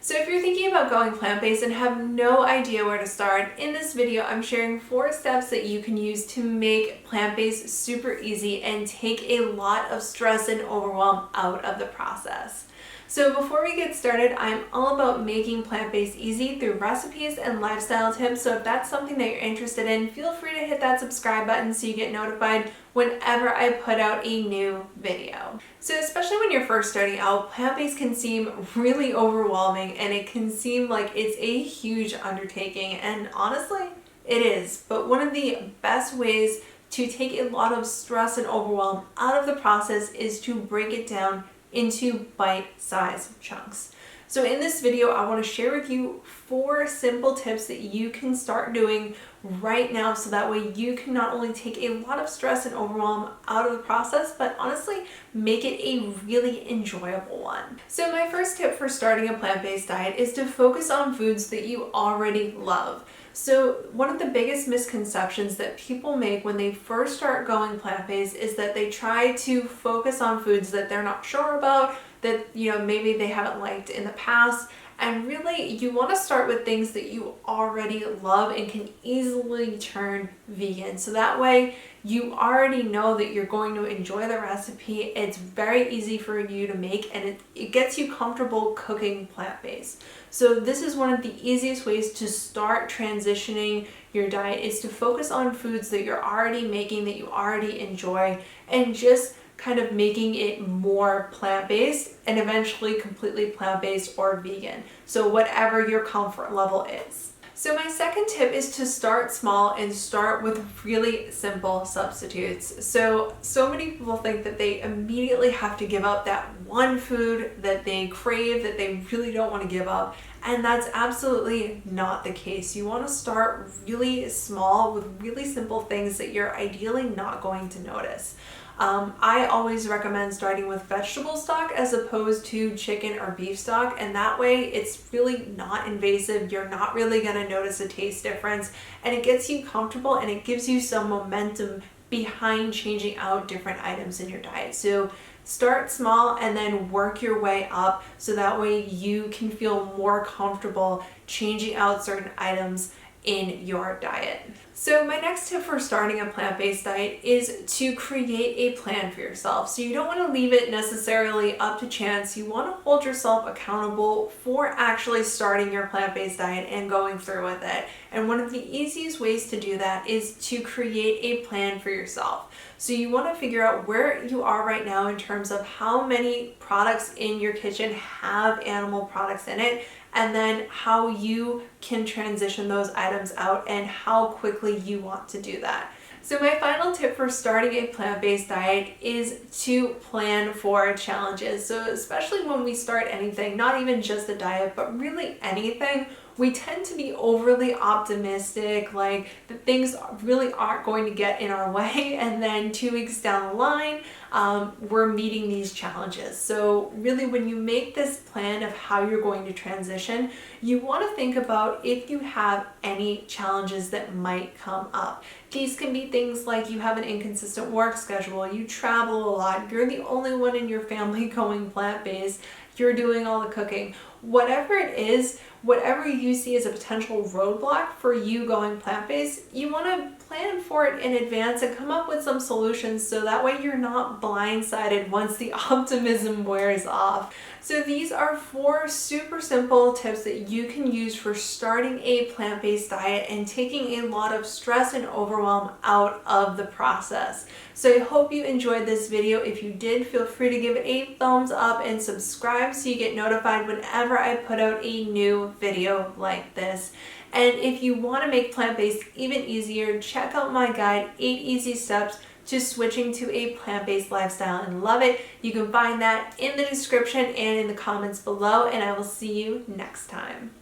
So if you're thinking about going plant-based and have no idea where to start, in this video I'm sharing 4 steps that you can use to make plant-based super easy and take a lot of stress and overwhelm out of the process. So before we get started, I'm all about making plant-based easy through recipes and lifestyle tips. So if that's something that you're interested in, feel free to hit that subscribe button so you get notified whenever I put out a new video. So especially when you're first starting out, plant-based can seem really overwhelming and it can seem like it's a huge undertaking, and honestly, it is. But one of the best ways to take a lot of stress and overwhelm out of the process is to break it down into bite-sized chunks. So in this video, I want to share with you 4 simple tips that you can start doing right now so that way you can not only take a lot of stress and overwhelm out of the process, but honestly make it a really enjoyable one. So my first tip for starting a plant-based diet is to focus on foods that you already love. So one of the biggest misconceptions that people make when they first start going plant-based is that they try to focus on foods that they're not sure about, that maybe they haven't liked in the past. And really, you want to start with things that you already love and can easily turn vegan. So that way you already know that you're going to enjoy the recipe. It's very easy for you to make, and it gets you comfortable cooking plant-based. So this is one of the easiest ways to start transitioning your diet, is to focus on foods that you're already making, that you already enjoy, and just kind of making it more plant-based and eventually completely plant-based or vegan. So whatever your comfort level is. So my second tip is to start small and start with really simple substitutes. So many people think that they immediately have to give up that one food that they crave, that they really don't want to give up. And that's absolutely not the case. You want to start really small with really simple things that you're ideally not going to notice. I always recommend starting with vegetable stock as opposed to chicken or beef stock, and that way it's really not invasive. You're not really going to notice a taste difference, and it gets you comfortable and it gives you some momentum behind changing out different items in your diet. So start small and then work your way up so that way you can feel more comfortable changing out certain items in your diet. So my next tip for starting a plant-based diet is to create a plan for yourself. So you don't want to leave it necessarily up to chance. You want to hold yourself accountable for actually starting your plant-based diet and going through with it. And one of the easiest ways to do that is to create a plan for yourself. So you want to figure out where you are right now in terms of how many products in your kitchen have animal products in it, and then how you can transition those items out and how quickly you want to do that. So my final tip for starting a plant-based diet is to plan for challenges. So especially when we start anything, not even just a diet, but really anything, we tend to be overly optimistic, like that things really aren't going to get in our way, and then 2 weeks down the line, we're meeting these challenges. So really, when you make this plan of how you're going to transition, you want to think about if you have any challenges that might come up. These can be things like you have an inconsistent work schedule, you travel a lot, you're the only one in your family going plant-based, you're doing all the cooking. Whatever it is, whatever you see as a potential roadblock for you going plant-based, you want to plan for it in advance and come up with some solutions so that way you're not blindsided once the optimism wears off. So these are 4 super simple tips that you can use for starting a plant-based diet and taking a lot of stress and overwhelm out of the process. So I hope you enjoyed this video. If you did, feel free to give it a thumbs up and subscribe so you get notified whenever I put out a new video like this. And if you want to make plant-based even easier, check out my guide, 8 Easy Steps to Switching to a Plant-Based Lifestyle and Love It. You can find that in the description and in the comments below, and I will see you next time.